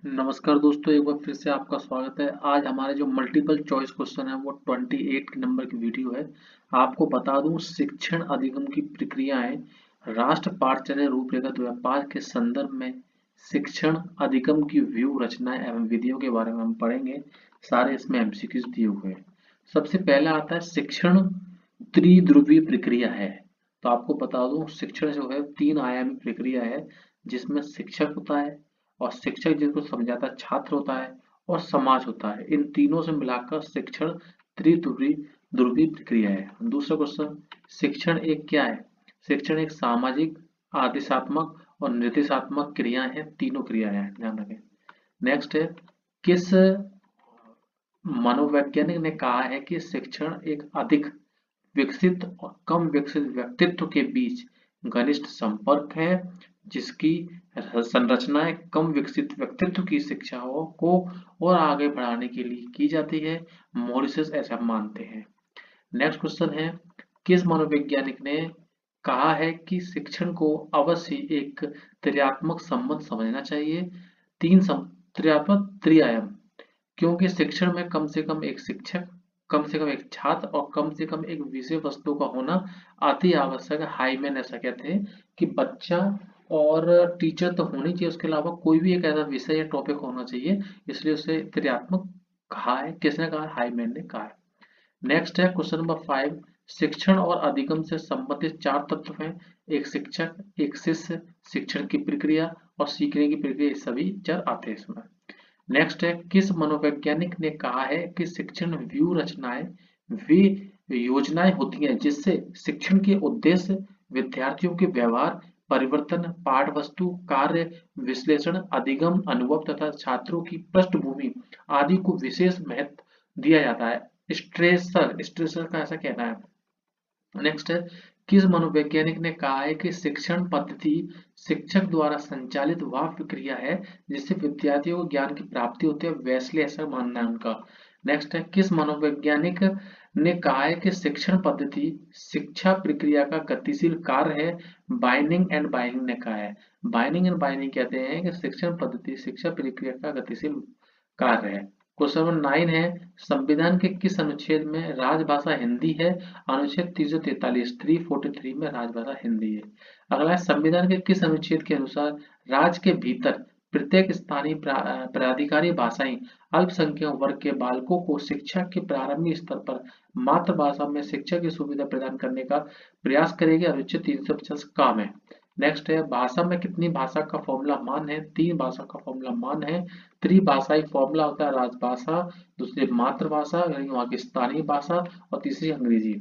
नमस्कार दोस्तों, एक बार फिर से आपका स्वागत है। आज हमारे जो मल्टीपल चॉइस क्वेश्चन है वो 28 नंबर की वीडियो है। आपको बता दूं, शिक्षण अधिगम की प्रक्रियाएं राष्ट्र पाठ्यचर्या रूपरेखा 2005 के संदर्भ में शिक्षण अधिगम की व्यू रचनाएं एवं विधियों के बारे में हम पढ़ेंगे। सारे इसमें एमसीक्यूज दिए हुए हैं। सबसे पहला आता है शिक्षण त्रिध्रुवीय प्रक्रिया है। तो आपको बता दूं, शिक्षण जो है तीन आयामी प्रक्रिया है, जिसमें शिक्षक होता है और शिक्षक जिसको समझाता है छात्र होता है और समाज होता है। इन तीनों से मिलाकर शिक्षण त्रिध्रुवी ध्रुवीय प्रक्रिया है। दूसरा क्वेश्चन, शिक्षण एक क्या है? शिक्षण एक सामाजिक, आदेशात्मक और निर्देशात्मक क्रियाएं हैं। तीनों क्रियाएं हैं, ध्यान रखें। नेक्स्ट है, किस मनोवैज्ञानिक ने कहा है कि शिक्षण एक अधिक विकसित और कम विकसित व्यक्तित्व के बीच घनिष्ठ संपर्क है, जिसकी संरचनाएं कम विकसित व्यक्तित्व की शिक्षाओं को और आगे बढ़ाने के लिए की जाती है। मॉरिसस ऐसा मानते हैं। नेक्स्ट क्वेश्चन है, किस मनोवैज्ञानिक ने कहा है कि शिक्षण को अवश्य एक त्रियात्मक संबंध समझना चाहिए? त्रियात्मक त्रिआयाम, क्योंकि शिक्षण में कम से कम एक शिक्षक, कम से कम एक छात्र और कम से कम एक विषय वस्तु का होना अति आवश्यक है। हाईमैन ऐसा कहते हैं कि बच्चा और टीचर तो होनी चाहिए, उसके अलावा कोई भी एक ऐसा विषय या टॉपिक होना चाहिए। इसलिए उसे त्रियात्मक कहा है। किसने कहा? हाईमैन ने कहा है। नेक्स्ट है क्वेश्चन नंबर 5, शिक्षण और अधिगम से संबंधित चार तत्व हैं। एक शिक्षक, एक शिष्य, शिक्षण की प्रक्रिया और सीखने की प्रक्रिया, ये सभी चार आते हैं इसमें। नेक्स्ट है, किस मनोवैज्ञानिक ने कहा है कि शिक्षण व्यू रचनाएं वे योजनाएं होती हैं जिससे शिक्षण के उद्देश्य, विद्यार्थियों के व्यवहार परिवर्तन, पाठ वस्तु, कार्य विश्लेषण, अधिगम, अनुभव तथा छात्रों की पृष्ठभूमि आदि को विशेष महत्व दिया जाता है। स्ट्रेसर स्ट्रेसर का ऐसा कहना है। नेक्स्ट है, किस मनोवैज्ञानिक ने कहा है कि शिक्षण पद्धति शिक्षक द्वारा संचालित वह प्रक्रिया है जिससे विद्यार्थियों को ज्ञान की प्राप्ति होती है? वेस्ले ऐसा मानना है उनका। नेक्स्ट है, किस मनोवैज्ञानिक ने कहा है कि शिक्षण पद्धति शिक्षा प्रक्रिया का गतिशील कार्य है? बाइनिंग एंड बाइनिंग ने कहा है। बाइनिंग एंड बाइनिंग कहते हैं कि शिक्षण पद्धति शिक्षा प्रक्रिया का गतिशील कार्य है। क्वेश्चन नंबर 9 है, संविधान के किस अनुच्छेद में राजभाषा हिंदी है? अनुच्छेद 343 343 में राजभाषा हिंदी है। अगला है, संविधान के किस अनुच्छेद के अनुसार राज्य के भीतर प्रत्येक स्थानीय प्राधिकारी भाषाएं अल्पसंख्यक वर्ग के बालकों को शिक्षा के प्रारंभिक स्तर पर मातृभाषा में शिक्षा की सुविधा प्रदान करने का प्रयास करेगी? अनुच्छेद 350 काम है। नेक्स्ट है, भाषा में कितनी भाषा का फॉर्मूला मान है? तीन भाषा का फॉर्मूला मान है। त्रिभाषाई फॉर्मूला होता है राजभाषा, दूसरी मातृभाषा यानी वहाँ की स्थानीय भाषा और तीसरी अंग्रेजी।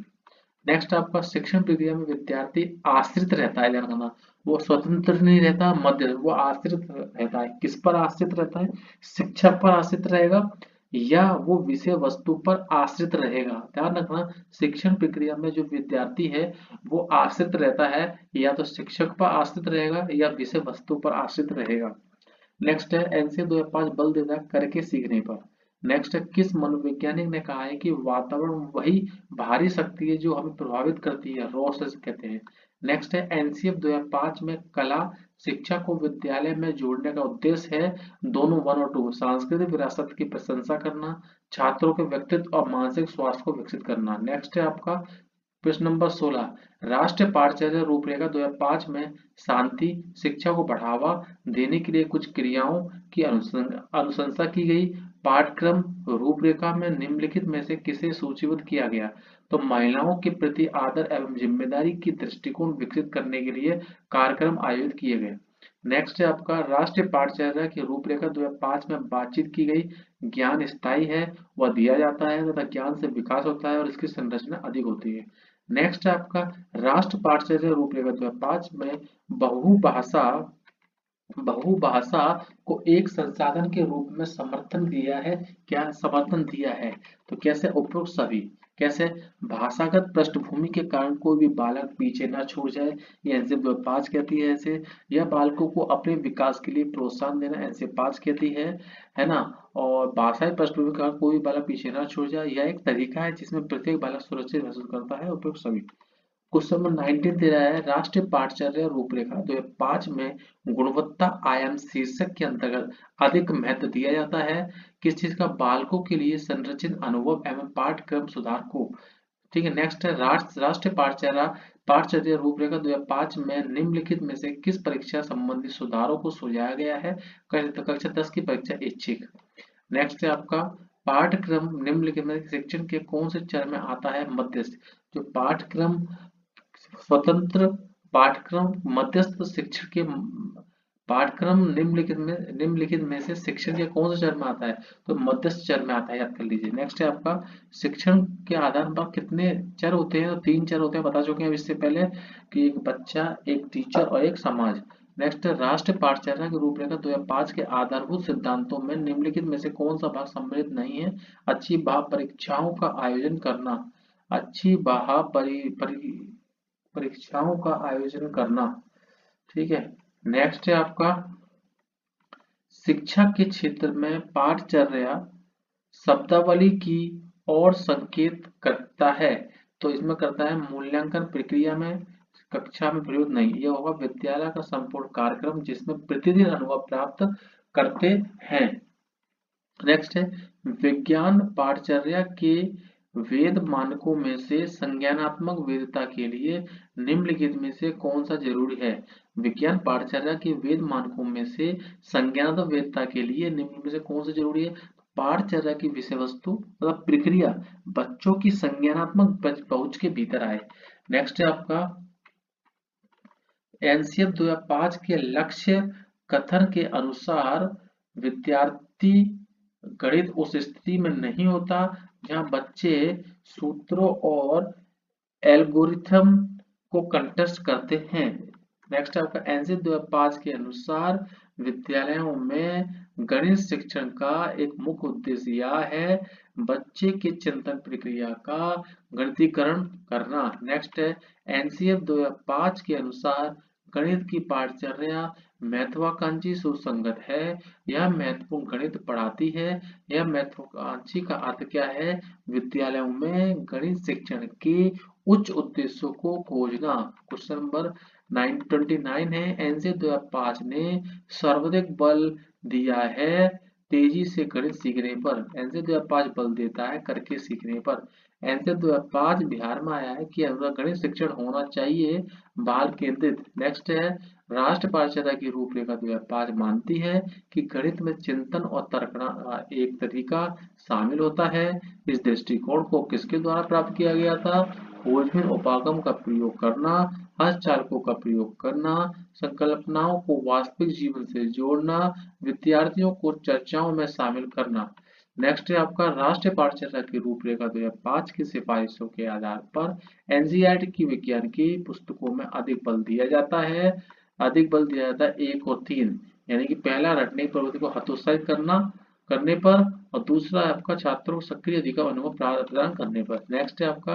नेक्स्ट आपका, शिक्षण प्रक्रिया में विद्यार्थी आश्रित रहता है, ध्यान रखना। वो स्वतंत्र नहीं रहता, मध्य, वो आश्रित रहता है। किस पर आश्रित रहता है? शिक्षक पर आश्रित रहेगा या वो विषय वस्तु पर आश्रित रहेगा? ध्यान रखना, शिक्षण प्रक्रिया में जो विद्यार्थी है वो आश्रित रहता है, या तो शिक्षक पर आश्रित रहेगा या विषय वस्तु पर आश्रित रहेगा। नेक्स्ट है, एनसीए 2005 बल देता है करके सीखने पर। नेक्स्ट है, किस मनोवैज्ञानिक ने कहा है कि वातावरण वही बाहरी शक्ति है जो हमें प्रभावित करती है? रॉस ऐसे कहते हैं। नेक्स्ट है, एनसीएफ 2005 में कला शिक्षा को विद्यालय में जोड़ने का उद्देश्य है दोनों, वन और टू, सांस्कृतिक विरासत की प्रशंसा करना, छात्रों के व्यक्तित्व और मानसिक स्वास्थ्य को विकसित करना। नेक्स्ट है आपका प्रश्न नंबर 16, राष्ट्रीय पाठ्यचर्या रूपरेखा 2005 में शांति शिक्षा को बढ़ावा देने के लिए कुछ क्रियाओं की अनुशंसा की गई। पाठ्यक्रम रूपरेखा में निम्नलिखित में से किसे सूचीबद्ध किया गया? तो महिलाओं के प्रति आदर एवं जिम्मेदारी की दृष्टिकोण विकसित करने के लिए कार्यक्रम आयोजित किए गए। नेक्स्ट है आपका, राष्ट्रीय पाठ्यचर्या की रूपरेखा 2005 में बातचीत की गई ज्ञान स्थायी है, वह दिया जाता है तथा ज्ञान से विकास होता है और इसकी संरचना अधिक होती है। नेक्स्ट है आपका, राष्ट्र पाठ्यचर्या रूपरेखा 2005 में बहुभाषा बहुभाषा को एक संसाधन के रूप में समर्थन दिया है। क्या समर्थन दिया है? तो कैसे? उपरोक्त सभी। कैसे? भाषागत पृष्ठभूमि के कारण कोई भी बालक पीछे ना छूट जाए, ये एनसीएफ 5 कहती है ऐसे। या बालकों को अपने विकास के लिए प्रोत्साहन देना, एनसीएफ 5 कहती है ना। और भाषाई पृष्ठभूमि के कारण कोई भी बालक पीछे ना छूट जाए, यह एक तरीका है जिसमें प्रत्येक बालक सुरक्षित महसूस करता है। उपरोक्त सभी। क्वेश्चन नंबर 19 दे रहा है राष्ट्रीय पाठचर्या रूपरेखा 2005 में गुणवत्ता आयाम शीर्षक के अंतर्गत अधिक महत्व दिया जाता है। किस चीज का? बालकों के लिए संरचित अनुभव एवं पाठ्यक्रम सुधार को। ठीक है, नेक्स्ट है राष्ट्रीय पाठचर्या रूपरेखा 2005 में निम्नलिखित में से किस परीक्षा संबंधी सुधारों को सुझाया गया है? कक्षा 10 की परीक्षा ऐच्छिक। नेक्स्ट है आपका पाठ्यक्रम निम्नलिखित में शिक्षण के कौन से चरण में आता है? मध्यस्थ। जो पाठ्यक्रम स्वतंत्र पाठ्यक्रम मध्यस्थ शिक्षण के पाठ्यक्रम निम्नलिखित में से शिक्षण के कौन से चरण में आता है? तो मध्यस्थ चरण में आता है, याद कर लीजिए। नेक्स्ट है आपका शिक्षण के आधार पर कितने चर होते हैं? तो 3 चर होते हैं, बता चुके हैं इससे पहले कि एक बच्चा, एक टीचर और एक समाज। नेक्स्ट है राष्ट्रीय पाठचर्या की रूपरेखा 2005 के आधारभूत सिद्धांतों में निम्नलिखित में से कौन सा भाग सम्मिलित नहीं है? अच्छी भाव परीक्षाओं का आयोजन करना। अच्छी भाव परीक्षाओं का आयोजन करना। ठीक है, नेक्स्ट है आपका शिक्षा के क्षेत्र में पाठचर्या शब्दावली की ओर संकेत करता है। तो इसमें करता है मूल्यांकन प्रक्रिया में, कक्षा में प्रयोग नहीं। यह होगा विद्यालय का संपूर्ण कार्यक्रम जिसमें प्रतिदिन अनुभव प्राप्त करते हैं। नेक्स्ट है विज्ञान पाठचर्या के वेद मानकों में से संज्ञानात्मक वैधता के लिए निम्नलिखित में से कौन सा जरूरी है? विज्ञान पाठचर्या के वेद मानकों में से संज्ञानात्मक वैधता के लिए निम्न में से कौन सा जरूरी है? पाठचर्या की विषय वस्तु मतलब प्रक्रिया बच्चों की संज्ञानात्मक पहुंच के भीतर आए। नेक्स्ट है आपका एनसीएफ 2005 के लक्ष्य कथन के अनुसार विद्यार्थी गणित उस स्थिति में नहीं होता जहां बच्चे सूत्रों और एल्गोरिथम को कंटेस्ट करते हैं। नेक्स्ट आपका एनसीएफ 2005 के अनुसार विद्यालयों में गणित शिक्षण का एक मुख्य उद्देश्य यह है बच्चे के चिंतन प्रक्रिया का गणितीकरण करना। नेक्स्ट है एनसीएफ 2005 के अनुसार गणित की पाठचर्या महत्वाकांक्षी सुसंगत है। यह महत्वपूर्ण गणित पढ़ाती है। यह महत्वाकांक्षी का अर्थ क्या है? विद्यालयों में गणित शिक्षण के उच्च उद्देश्यों को खोजना। क्वेश्चन नंबर 929 है एनसीएफ 2005 ने सर्वाधिक बल दिया है तेजी से गणित सीखने पर। एनसीएफ 2005 बल देता है करके सीखने पर। एनसीएफ 2005 बिहार में आया है कि गणित शिक्षण होना चाहिए बाल केंद्रित। नेक्स्ट है राष्ट्र पाठचर्या की रूपरेखा 2005 मानती है कि गणित में चिंतन और तर्कना एक तरीका शामिल होता है। इस दृष्टिकोण को किसके द्वारा प्राप्त किया गया था? खोजबीन उपागम का प्रयोग करना, हस्तचालकों का प्रयोग करना, संकल्पनाओं को वास्तविक जीवन से जोड़ना, विद्यार्थियों को चर्चाओं में शामिल करना। नेक्स्ट है आपका राष्ट्रीय पाठचर्या की रूपरेखा 2005 की सिफारिशों के आधार पर एनसीईआरटी की विज्ञान की पुस्तकों में अधिक बल दिया जाता है। अधिक बल दिया जाता है 1 और 3, यानी कि पहला रटने की प्रवृत्ति को हतोत्साहित करने पर और दूसरा आपका छात्रों को सक्रिय अधिकार अनुभव प्रदान करने पर। नेक्स्ट है आपका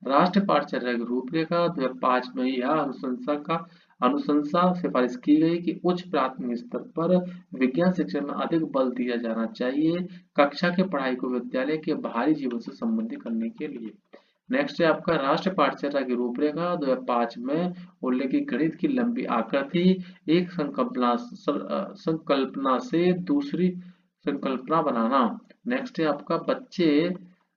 राष्ट्रीय पाठचर्या की रूपरेखा 2005 में यह अनुशंसा सिफारिश की गई कि उच्च प्राथमिक स्तर पर विज्ञान शिक्षण में अधिक बल दिया जाना चाहिए कक्षा के पढ़ाई को विद्यालय के बाहरी जीवन से संबंधित करने के लिए। नेक्स्ट है आपका राष्ट्रीय पाठचर्या की रूपरेखा 2005 में उल्लेखित गणित की लंबी आकृति एक संकल्पना से दूसरी संकल्पना बनाना। नेक्स्ट है आपका बच्चे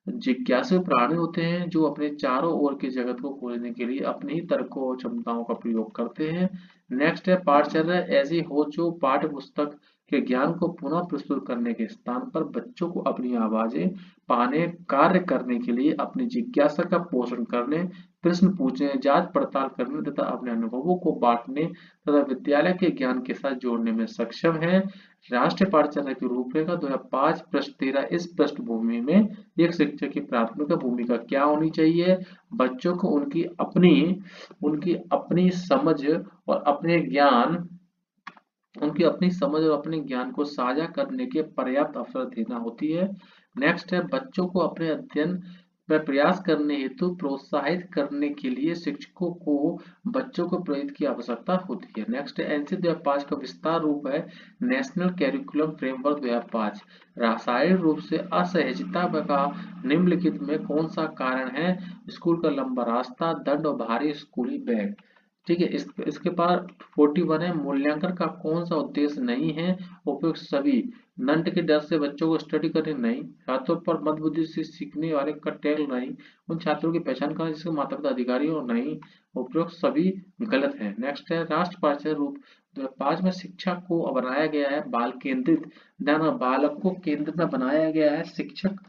जिज्ञासु प्राणी होते हैं जो अपने चारों ओर के जगत को खोजने के लिए अपनी ही तर्कों और क्षमताओं का प्रयोग करते हैं। नेक्स्ट है पाठचर्या ऐसी हो जो पाठ्य पुस्तक के ज्ञान को पुनः प्रस्तुत करने के स्थान पर बच्चों को अपनी आवाजें पाने, कार्य करने के लिए अपनी जिज्ञासा का पोषण करने, प्रश्न पूछने, जांच पड़ताल करने तथा अपने अनुभवों को बांटने तथा विद्यालय के ज्ञान के साथ जोड़ने में सक्षम है। राष्ट्रीय पाठचर्या की रूपरेखा 2005 पृष्ठ 13 इस पृष्ठभूमि में एक शिक्षक की प्राथमिक भूमिका क्या होनी चाहिए? बच्चों को उनकी अपनी समझ और अपने ज्ञान को साझा करने के पर्याप्त अवसर देना होती है। नेक्स्ट है बच्चों को अपने अध्ययन पर प्रयास करने हेतु प्रोत्साहित करने के लिए शिक्षकों को बच्चों को प्रेरित की आवश्यकता होती है। नेक्स्ट एनसी 2005 का विस्तार रूप है नेशनल कैरिकुलम फ्रेमवर्क 2005। रासायनिक रूप से असहजता का निम्नलिखित में कौन सा कारण है? स्कूल का लंबा रास्ता, दंड और भारी स्कूली बैग। ठीक है, इसके पास 41 है, मूल्यांकन का कौन सा उद्देश्य नहीं है? उपयुक्त सभी। नंट के डर से बच्चों को स्टडी करने नहीं, छात्रों पर मंदबुद्धि से सीखने वाले का टैग नहीं, उन छात्रों की पहचान करना जिसके माता पिता अधिकारी हो नहीं, उपयुक्त सभी गलत है। नेक्स्ट है राष्ट्र पाठ्य रूप 2005 में शिक्षा को बनाया गया है बाल केंद्रित, ध्यान बालक को केंद्र में बनाया गया है। शिक्षक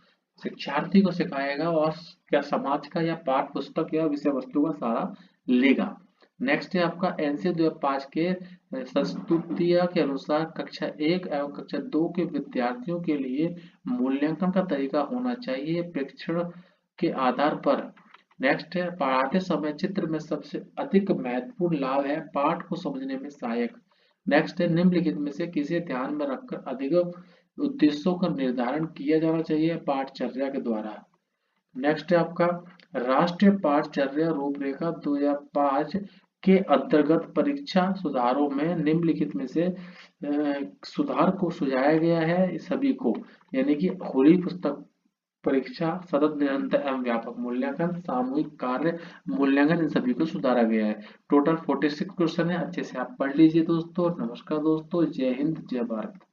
शिक्षार्थी को सिखाएगा और क्या समाज का या पाठ्य पुस्तक या विषय वस्तु का सहारा लेगा। नेक्स्ट है आपका एनसी 2005 के संस्तुतिया के अनुसार कक्षा 1 एवं कक्षा 2 के विद्यार्थियों के लिए मूल्यांकन का तरीका होना चाहिए प्रेक्षण के आधार पर। नेक्स्ट है पढ़ाते समय चित्र में सबसे अधिक महत्वपूर्ण लाभ है पाठ को समझने में सहायक। नेक्स्ट है निम्नलिखित में से किसे ध्यान में रखकर अधिक उद्देश्यों का निर्धारण किया जाना चाहिए पाठचर्या के द्वारा। नेक्स्ट है आपका राष्ट्रीय पाठचर्या रूपरेखा 2005 के अंतर्गत परीक्षा सुधारों में निम्नलिखित में से सुधार को सुझाया गया है सभी को, यानी कि खुली पुस्तक परीक्षा, सतत निरंतर एवं व्यापक मूल्यांकन, सामूहिक कार्य मूल्यांकन, इन सभी को सुधारा गया है। टोटल 46 क्वेश्चन है, अच्छे से आप पढ़ लीजिए दोस्तों। नमस्कार दोस्तों, जय हिंद जय भारत।